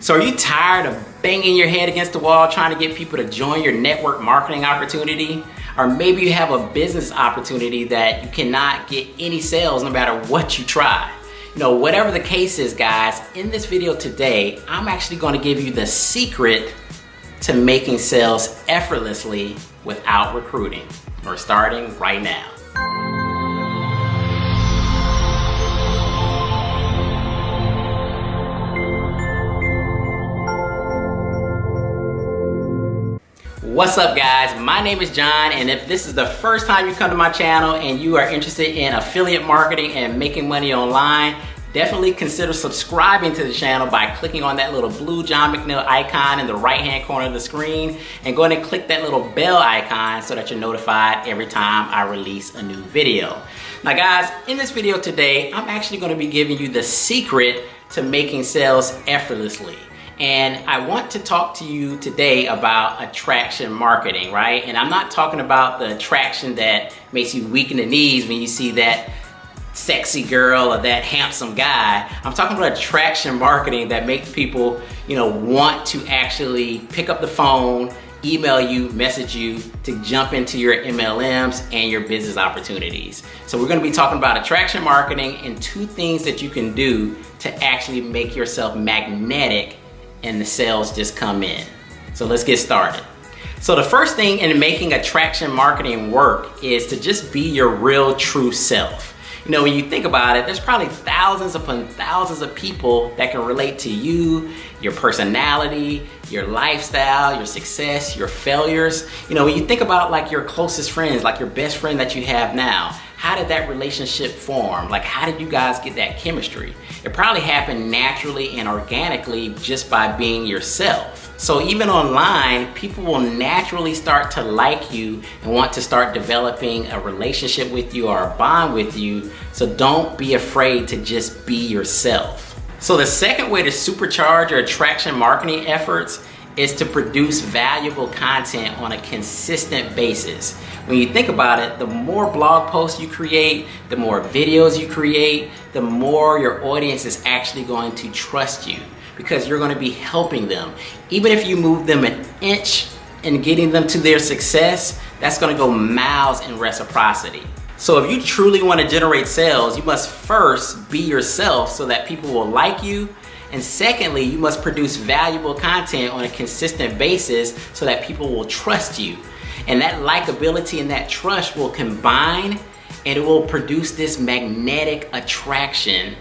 So are you tired of banging your head against the wall trying to get people to join your network marketing opportunity? Or maybe you have a business opportunity that you cannot get any sales no matter what you try. Whatever the case is, guys, in this video today, I'm actually going to give you the secret to making sales effortlessly without recruiting. We're starting right now. What's up, guys? My name is John, and if this is the first time you come to my channel and you are interested in affiliate marketing and making money online, definitely consider subscribing to the channel by clicking on that little blue John McNeil icon in the right-hand corner of the screen and go ahead and click that little bell icon so that you're notified every time I release a new video. Now, guys, in this video today, I'm actually going to be giving you the secret to making sales effortlessly. And I want to talk to you today about attraction marketing, right? And I'm not talking about the attraction that makes you weak in the knees when you see that sexy girl or that handsome guy. I'm talking about attraction marketing that makes people, want to actually pick up the phone, email you, message you to jump into your MLMs and your business opportunities. So we're going to be talking about attraction marketing and two things that you can do to actually make yourself magnetic and the sales just come in. So let's get started. So the first thing in making attraction marketing work is to just be your real true self. When you think about it, there's probably thousands upon thousands of people that can relate to you, your personality, your lifestyle, your success, your failures. When you think about like your closest friends, like your best friend that you have now, how did that relationship form? Like, how did you guys get that chemistry? It probably happened naturally and organically just by being yourself. So even online, people will naturally start to like you and want to start developing a relationship with you or a bond with you. So don't be afraid to just be yourself. So the second way to supercharge your attraction marketing efforts is to produce valuable content on a consistent basis. When you think about it, the more blog posts you create, the more videos you create, the more your audience is actually going to trust you because you're going to be helping them. Even if you move them an inch in getting them to their success, that's going to go miles in reciprocity. So if you truly want to generate sales, you must first be yourself so that people will like you. And secondly, you must produce valuable content on a consistent basis so that people will trust you. And that likability and that trust will combine and it will produce this magnetic attraction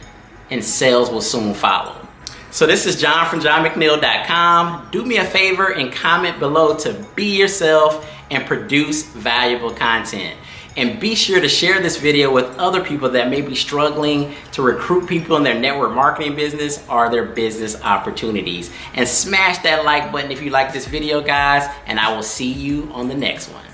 and sales will soon follow. So this is John from johnmcneil.com. Do me a favor and comment below to be yourself and produce valuable content. And be sure to share this video with other people that may be struggling to recruit people in their network marketing business or their business opportunities. And smash that like button if you like this video, guys, and I will see you on the next one.